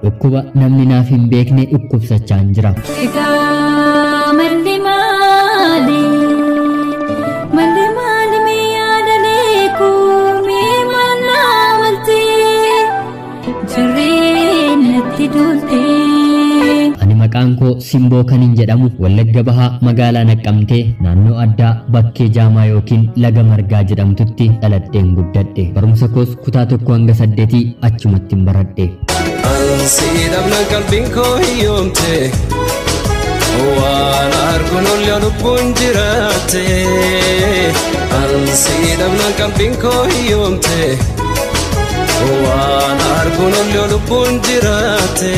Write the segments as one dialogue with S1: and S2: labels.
S1: dhukkuba namni naaf hin beekne dhukkubsachaan jira. Ani maqaan koo Simboo kanin jedhamu Wallagga Bahaa magaalaa Naqqamtee naannoo addaa bakkee Jaamaa yookiin Laga Margaa jedhamtutti dhaladheen guddadhe. Barumsa koos kutaa 1 hanga 8 achumatti baradhe.
S2: Ansiidhamna qalbiin koo hiyyoomte waan arguun ollee lubbuun jiraate. Ansiidhamna qalbiin koo hiyyoomte waan arguun ollee lubbuun jiraate.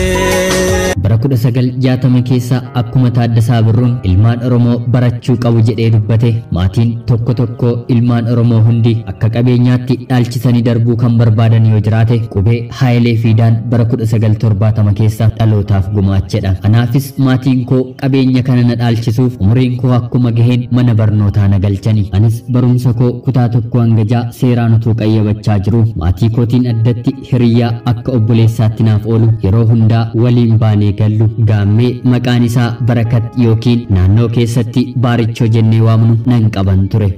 S1: Bara 1960 keessa akkuma Taaddasaa Birruun ilmaan Oromoo barachuu qabu jedhee dubbate maatiin tokko tokko ilmaan Oromoo hundi akka qabeenyaatti dhaalchisanii darbuu kan barbaadan yoo jiraate qubee Haayilee Fiidaan bara 1970 keessa dhalootaaf gumaachedha. Kanaafis maatiin koo qabeenya kana na dhaalchisuuf umuriin koo akkuma gaheen mana barnootaa na galchani. Anis barumsa koo kutaa 1 hanga 6 seeraan utuu qayyabachaa jiru maatii kootiin addatti hiriyyaa akka obboleessaatti naaf oolu yeroo hundaa waliin baanee gallu gaammee maqaan isaa Barakat yookiin naannoo keessatti Baarichoo jennee waamnu nan qaban ture.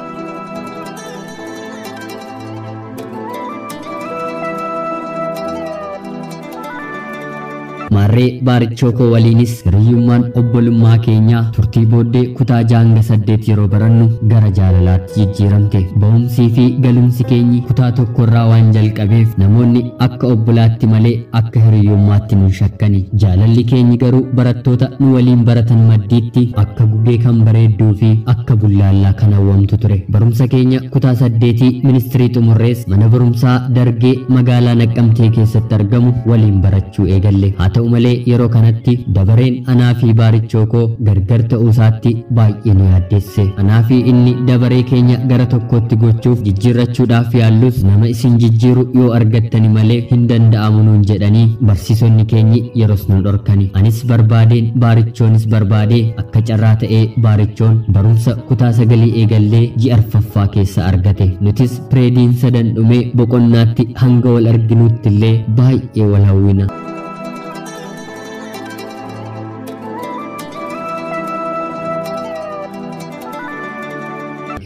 S1: Marree Baarichoo koo waliinis hiriyyummaan obbolummaa keenya turtii booddee kutaa 6 hanga 8 yeroo barannu gara jaalalaatti jijjiiramte. Ba'umsii fi galumsi keenyi kutaa 1 irraa waan jalqabeef namoonni akka obbolaatti malee akka hiriyyummaatti nu shakkani. Jaalalli keenyi garuu barattoota nu waliin baratan maddiitti akka gugee kan bareedduu fi akka bullaallaa kan hawwamtu ture. Barumsa keenya kutaa 8 ministirii xumurrees mana barumsaa Dargee magaalaa Naqqamtee keessatti argamu waliin barachuu eegalle. Ta'u malee yeroo kanatti dabareen anaa fi Baarichoo koo gargar ta'uu isaatti baay'ee nu yaaddeesse. Anaa fi inni dabaree keenya gara tokkotti gochuuf jijjiirrachuudhaaf yaallus nama isin jijjiiru yoo argattani malee hin danda'amu nuun jedhanii barsiisonni keenyi yeroos nu dhorkani. Anis barbaadeen Baarichoonis barbaadee akka carraa ta'ee Baarichoon barumsa kutaa 9 eegallee ji'a 4ffaa keessa argate. Nutis pireediin 3 dhumee boqonnaatti hanga wal arginuutti illee baay'ee wal hawwina.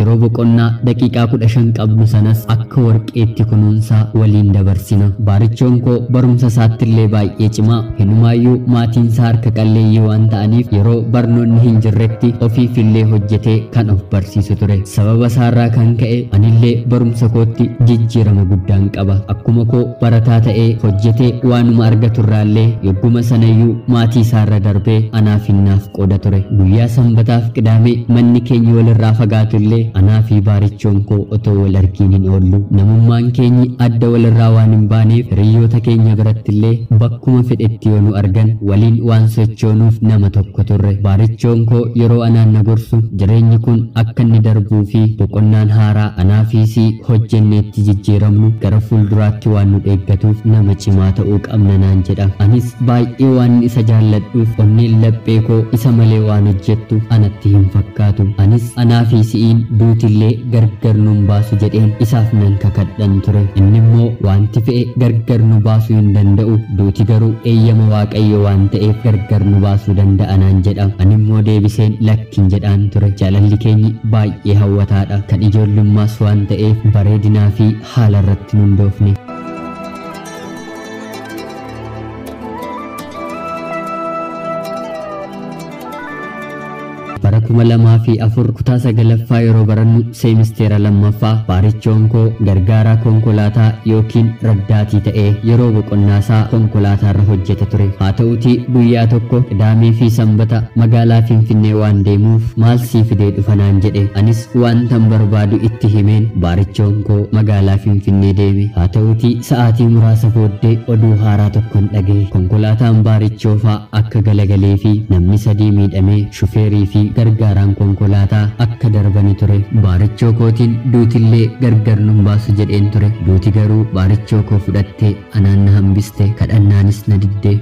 S1: Yeroo boqonnaa daqiiqaa 15 qabnu sanas akka warqeetti kunuunsaa waliin dabarsina. Baarichoon koo barumsa isaatti illee baay'ee cimaa hinumaayyuu maatiin isaa harka qalleeyyii waan ta'aniif yeroo barnoonni hin jirretti ofiif illee hojjetee kan of barsiisu ture. Sababa isaarraa kan ka'e anillee barumsa kootti jijjiirama guddaan qaba. Akkuma koo barataa ta'ee hojjetee waanuma argatu irraallee yogguma sanayyuu maatii isaarra darbee anaaf hinnaaf qooda ture. Guyyaa Sanbataaf Qidaamee manni keenya walirraa fagaatu illee anaa fi Baarichoon koo otoo wal argiin hin oollu. Namummaan keenyi adda walirraa waan hin baaneef hiriyoota keenya biratti illee bakkuma fedhetti yoo nu argan waliin waan sochoonuuf nama tokko turre. Baarichoon koo yeroo anaan na gorsu jireenyi kun akka inni darbuu fi boqonnaan haaraa anaa fi isii hojjenneetti jijjiiramnu gara fuulduraatti waan nu eeggatuuf nama cimaa ta'uu qabna naan jedha. Anis baay'ee waan isa jaalladhuuf onneen laphee koo isa malee waan hojjettu anatti hin fakkaatu. Anis anaa fi isiin duutillee gargar nun baasu jedheen isaaf nan kakadhan ture. Inni immoo wanti fe'e gargar nu baasuu hin danda'u, duuti garuu eeyyama Waaqayyo waan ta'eef gargar nu baasuu danda'a naan jedha. Ani immoo deebiseen lakkin jedhaan ture. Jaalalli keenyi baay'ee hawwataadha. Kan ijoollummaas waan ta'eef bareedinaa fi haala irratti nun doofne. Bara 2004 kutaa 9ffaa yeroo barannu seemisteera 2ffaa Baarichoon koo gargaaraa konkolaataa yookiin raddaatii ta'ee yeroo boqonnaasaa konkolaataarra hojjeta ture. Haa ta'uutii guyyaa tokko Qidaamee fi Sanbata magaalaa Finfinnee waan deemuuf maal sii fidee dhufa naan jedhe. Anis waantan barbaadu itti himeen Baarichoon koo magaalaa Finfinnee deeme. Haa ta'uutii sa'aatii muraasa booddee oduu haaraa tokkon dhaga'e. Konkolaataan Baarichoo faa akka galagalee fi namni 3 miidhamee shufeerii fi gargaaraan konkolaataa akka darbani ture. Baarichoo kootiin duutillee gargar nun baasu jedheen ture. Duuti garuu Baarichoo koo fudhattee anaan na hambiste, kadhannaanis na diddee.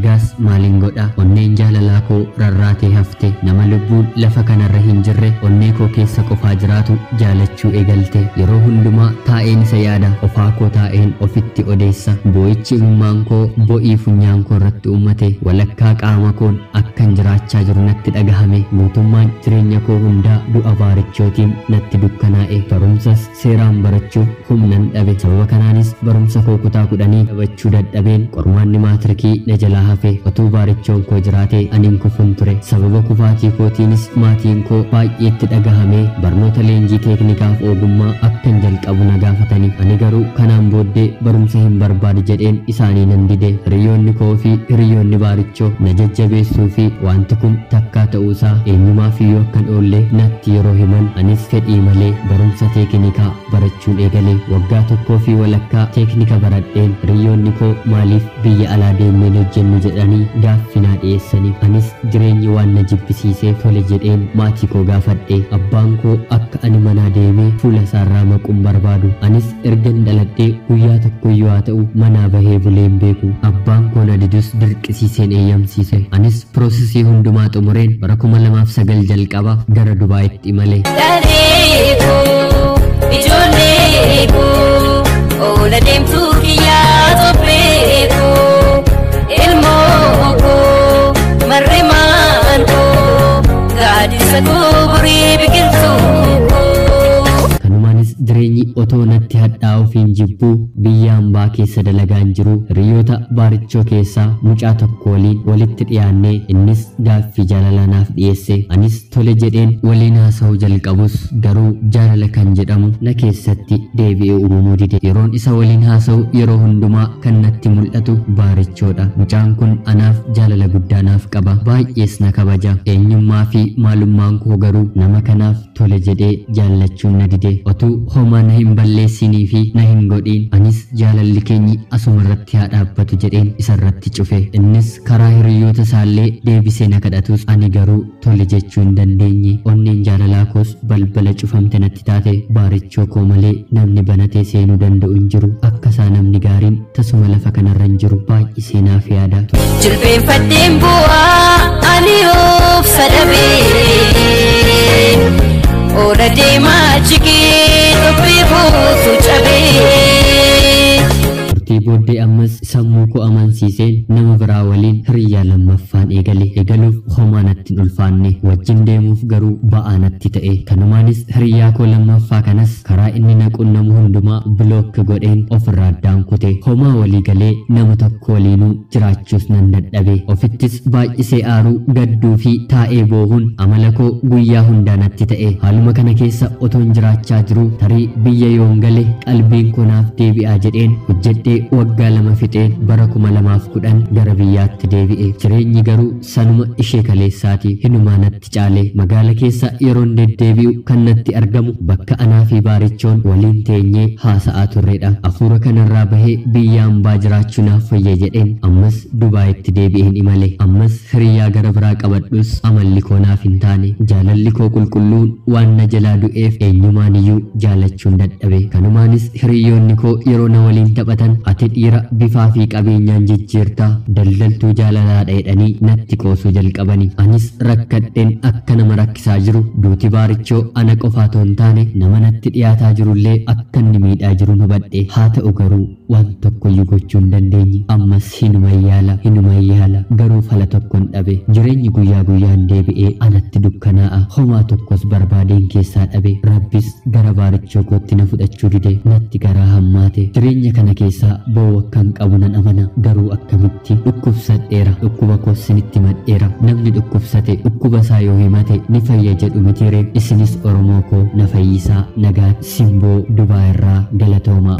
S1: egaas maaliin godha onneen jaalalaa koo rarraatee hafte nama lubbuun lafa kanarra hin jirre onnee koo keessa qofaa jiraatu jaalachuu eegalte yeroo hundumaa taa'een isa yaada ofaa koo taa'een ofitti odeessa boo'ichi imimmaan koo bo'ii funyaan koo irratti uummate walakkaa qaama koon akkan jiraachaa jiru natti dhagahame mootummaan jireenya koo hundaa du'a baarichootiin natti dukkanaa'e barumsas seeraan barachuuf humnan dhabe sababa kanaanis barumsa koo kutaa 10 dhabachuu dadhabeen qormaanni maatirikii na jalaa hafe otuu baarichoon koo jiraate aniin kufun ture sababa kufaatii kootiinis maatiin koo baay'eetti dhagahame barnoota leenjii teeknikaaf ogummaa akkan jalqabu na gaafatanii ani garuu kanaan booddee barumsa hin barbaadu jedheen isaanii nan dide hiriyoonni koo fi hiriyoonni baarichoo na jajjabeessuu fi wanti kun takkaa ta'uusaa eenyumaaf iyyuu akkan oollee natti yeroo himan anis fedhii malee barumsa teeknikaa barachuun eegale waggaa tokkoo fi walakkaa teeknika baradheen hiriyoonni koo maaliif biyya alaa deemneen hojjennu jedhanii gaaffii naa dhiyeessanii anis jireenyi waan na jibbisiisee tole jedheen maatii koo gaafadhe abbaan koo akka ani manaa deemee fuula isaarraa maquun barbaadu anis ergan dhaladhee guyyaa tokkoyyuu haa ta'u manaa bahee buleen beeku abbaan koo na didus dirqisiiseen eeyyamsiise anis piroosesii hundumaa xumureen bara 2009 jalqaba gara Dubaayitti imale. Ijoollee koo oola deemtuu kiyyaa tophee koo ilmoo koo marree maan koo gaadisa koo burii biqiltuu koo. Kanumaanis jireenyi otoo natti hadhaa'uuf hin jibbuu biyya hambaa keessa dalagaan jiru hiriyoota baarichoo keessaa mucaa tokko waliin walitti dhiyaannee innis gaaffii jaalalaa naaf dhiyeesse anis tole jedheen waliin haasa'uu jalqabus garuu jaalala kan jedhamu na keessatti deebi'ee uumamuu dide yeroon isa waliin haasa'u yeroo hundumaa kan natti mul'atu baarichoodha mucaan kun anaaf jaalala guddaa naaf qaba baay'ees na kabaja eenyummaa fi maalummaan koo garuu nama kanaaf tole jedhee jaallachuun na dide otuu homaa na hin balleessinii fi na hin godhiin anis jaalalli keenyi asuma irratti haa dhaabbatu jedheen isarratti cufe innis karaa hiriyoota isaallee deebisee na kadhatus ani garuu tole jechuu hin dandeenye onneen jaalalaa koos balbala cufamte natti taate baarichoo koo malee namni banatee seenuu danda'u hin jiru akka isaa namni gaariin tasuma lafa kanarra hin jiru baay'isee naaf yaada. Jilbeenfadheen bu'aa ani of sadabee oola deemaa jigee dubbii buutu cabee. Turtii booddee ammas sammuu koo amansiiseen nama biraa waliin hiriyaa lammaffaan eegaluuf homaa natti hin ulfaanne wajjin deemuuf garuu ba'aa natti ta'e kanumaanis hiriyaa koo lammaffaa kanas karaa inni na qunnamu hundumaa bilook godheen ofirraa addaan kute homaa walii galee nama tokko waliinuu jiraachuus nan dadhabe ofittis baay'isee aaruu gadduu fi taa'ee boohuun amala koo guyyaa hundaa natti ta'e haaluma kana keessa otoon jiraachaa jiru tarii biyya yoon gale qalbiin koo naaf deebi'aa jedheen hojjedhee waggaa 2 fixeen bara 2010 gara biyyaatti deebi'e jireenyi garuu sanuma ishee kaleessaati hinumaa natti caale magaala keessa yeroon deddeebi'u kan natti argamu bakka anaa fi baarichoon waliin teenyee haasa'aa turredha hafuura kanarraa bahee biyya hambaa jiraachuu naaf fayya jedheen ammas Dubaayitti deebi'een imale ammas hiriyaa gara biraa qabadhus amalli koo naaf hin taane jaalalli koo qulqulluun waan na jalaa du'eef eenyumaan iyyuu jaalachuun dadhabe kanumaanis hiriyoonni koo yeroo na waliin taphatan ati dhiira bifaa fi qabeenyaan jijjiirtaa daldaltuu jaalalaa dheedhanii natti qoosuu jalqabanii anis rakkadheen akka nama rakkisaa jiru duuti baarichoo ana qofaa toon taane nama natti dhiyaataa jirullee akka inni miidhaa jiru hubadhe haa ta'u garuu waan tokkoyyuu gochuu hin dandeenye ammas hinuma yaala garuu fala tokkon dhabe jireenyi guyyaa guyyaan deebi'ee anatti dukkanaa'a homaa tokkos barbaadeen keessaa dhabe rabbis gara baarichoo kootti na fudhachuu dide natti garaa hammaate jireenya kana keessaa boowa kan qabu nan amana garuu akkamitti dhukkubsadheera dhukkuba koos isinitti madheera namni dhukkubsate dhukkuba isaa yoo himate ni fayya jedhu mitiire isinis oromoo koo na fayyisaa nagaa simboo Dubaa irraa galatoomaa.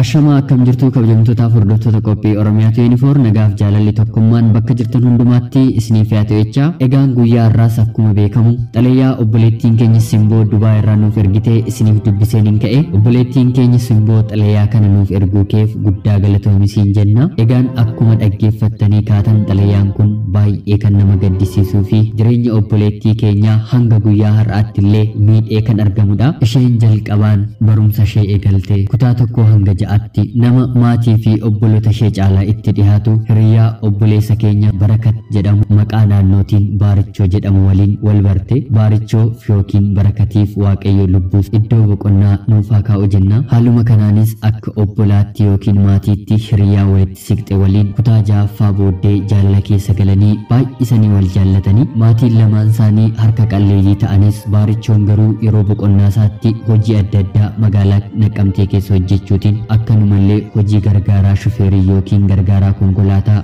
S1: Ashama akkam jirtu kabajamtoota hordoftoota qophii Oromiyaa 24 nagaaf jaalalli tokkummaan bakka jirtan hundumaatti isiniif yaa ta'u jecha egaan guyyaa har'aas akkuma beekamu xalayaa obboleettiin keenya Simboo Dubaay irraa nuuf ergite isiniif dubbiseen ka'e obboleettiin keenya Simboo xalayaa kana nuuf erguu keef guddaa galatoomisiin jenna. Egaan akkuma dhaggeeffattanii kaatan xalayaan kun baay'ee kan nama gaddisiisuu fi jireenya obboleettii keenya hanga guyyaa har'aatti illee miidhee kan argamudha. Isheen jalqabaan barumsa ishee eegalte kutaa tokko hanga ja'atti nama maatii fi obboloota ishee caalaa itti dhiyaatu hiriyaa obboleessa keenya Barakat jedhamu maqaa naannootiin Baarichoo jedhamu waliin wal barte. Baarichoo yookiin Barakatiif Waaqayyo lubbuuf iddoo boqonnaa nuuf haa kaa'u jenna. Haaluma kanaanis akka obbolaatti yookiin maatiitti hiriyaa walitti siqxe waliin kutaa ja'affaa booddee jaalala keessa galanii baay'isanii wal jaallatanii maatiin lamaan isaanii harka qalleeyyii ta'anis Baarichoon garuu yeroo boqonnaa isaatti hojii adda addaa magaalaa Naqqamtee keessa hojjechuutiin akkanumallee hojii gargaaraa shufeerii yookiin gargaaraa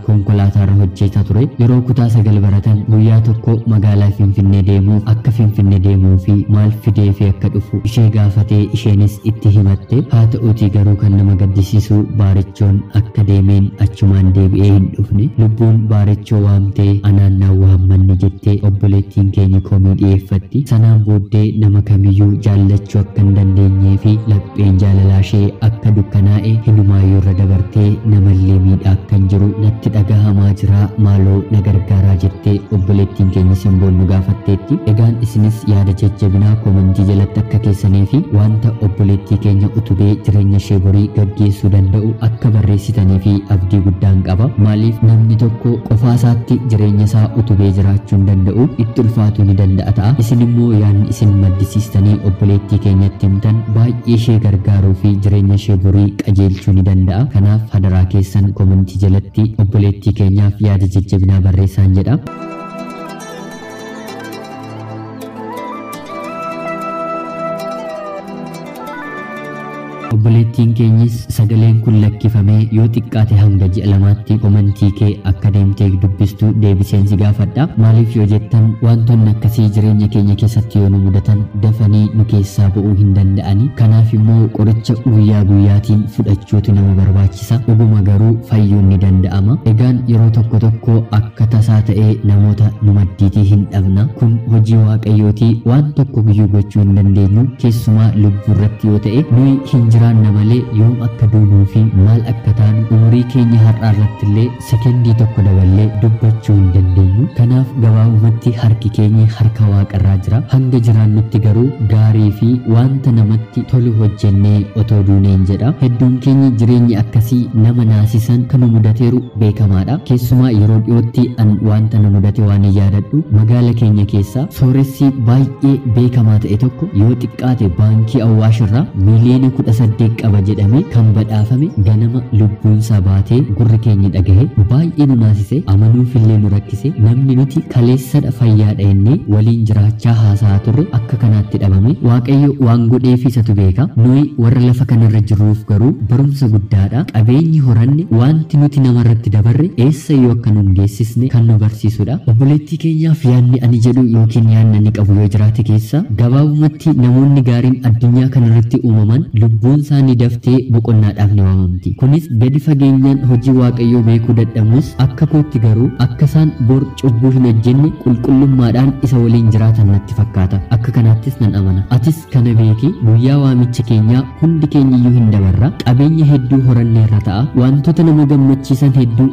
S1: konkolaataa irra hojjetaa ture. Yeroo kutaa 9 baratan guyyaa tokko magaalaa Finfinnee deemuuf akka Finfinnee deemuu fi maal fidee fi akka dhufu ishee gaafatee isheenis itti himatte. Haa ta'uutii garuu kan nama gaddisiisu Baarichoon akka deemeen achumaan deebi'ee hin dhufne. Lubbuun Baarichoo waamtee anaan naa waammanni jettee obboleettiin keenya komii dhiyeeffatti. Sanaan booddee nama kamiyyuu jaallachuu akka hin dandeenyee fi lapheen jaalalaa ishee akka dukkanaa'e hinumaayyuu irra dabartee namallee miidhaa akka hin jiru natti dhagahamaa jira maaloo na gargaaraa jettee obboleettiin keenya Simboon nu gaafatteetti. Egaan isinis yaada jajjabinaa komentii jalatti akka keessanii fi wanta obboleettii keenya utubee jireenya ishee borii gaggeessuu danda'u akka barreessitanii fi abdii guddaan qaba. Maaliif namni tokko qofaa isaatti jireenya isaa utubee jiraachuu hin danda'u, itti ulfaatuu ni danda'a ta'a. Isin immoo yaadni isin maddisiistanii obboleettii keenyatti himtan baay'ee ishee gargaaruu fi jireenya ishee borii qajeelchuu ni danda'a. Kanaaf hadaraa keessan komentii jalatti obboleettii keenyaaf yaada jajjabinaa barreessaan jedha. Obboleettiin keenyis sagaleen kun lakkifamee yoo xiqqaate hanga ji'a lamaatti komentii kee akka deemtee dubbistu deebiseen si gaafadha. Maaliif yoo jettan wantoonni akkasii jireenya keenya keessatti yoo nu mudatan dafanii nu keessaa ba'uu hin danda'ani. Kanaaf immoo qoricha guyyaa guyyaatiin fudhachuutu nama barbaachisa. Dhuguma garuu fayyuun ni danda'ama. Egaan yeroo tokko tokko akka tasaa ta'ee namoota nu maddiitii hin dhabna. Kun hojii Waaqayyooti. Waan tokko guyyuu gochuu hin dandeenyu keessumaa lubbuu irratti yoo ta'e nuyi hin jiraanna malee yoom akka duunuu fi maal akka taanu umurii keenya har'aa irratti illee sekendii tokko daballee dubbachuu hin dandeenyu. Kanaaf gabaabumatti harki keenya harka Waaqarraa jira. Hanga jiraannutti garuu gaarii fi wanta namatti tolu hojjennee otoo duuneen jedha. Hedduun keenya jireenya akkasii nama naasisan kan nu mudateeru beekamaadha. Keessumaa yeroo dhiyootti wanta nu mudate waan yaadadhu magaala keenya keessa sooressi baay'ee beekamaa ta'e tokko yoo xiqqaate baankii Awwaash irraa miliyoona 18 qaba jedhame kan badhaafame ganama lubbuunsaa baatee gurri keenya dhagahe baay'ee nu naasise, amanuufillee nu rakkise. Namni nuti kaleessadha fayyaadha jennee waliin jiraachaa haasa'aa turre akka kanaatti dhabame. Waaqayyo waan godheef isatu beeka. Nuyi warra lafa kanarra jirruuf garuu barumsa guddaadha. Qabeenyi horanne wanti nuti namarratti dabarre eessayyuu akka nu hin geessisne kan nu barsiisudha. Obboleettii keenyaaf yaadni ani jedhu yookiin yaadni ani qabu yoo jiraate keessa gabaabumatti namoonni gaariin addunyaa kanarratti uumaman lubbuun isaanii daftee boqonnaadhaaf ni waamamti. Kunis gadi fageenyaan hojii Waaqayyoo beekuu dadhabuus akka kootti garuu akka isaan bor cubbuu hin hojjenne qulqullummaadhaan isa waliin jiraatan natti fakkaata. Akka kanaattis nan amana. Atis kana beeki. Guyyaa waamicha keenyaa hundi keenya iyyuu hin dabarra. Qabeenya hedduu horanneerra ta'a. Wantoota nama gammachiisan hedduu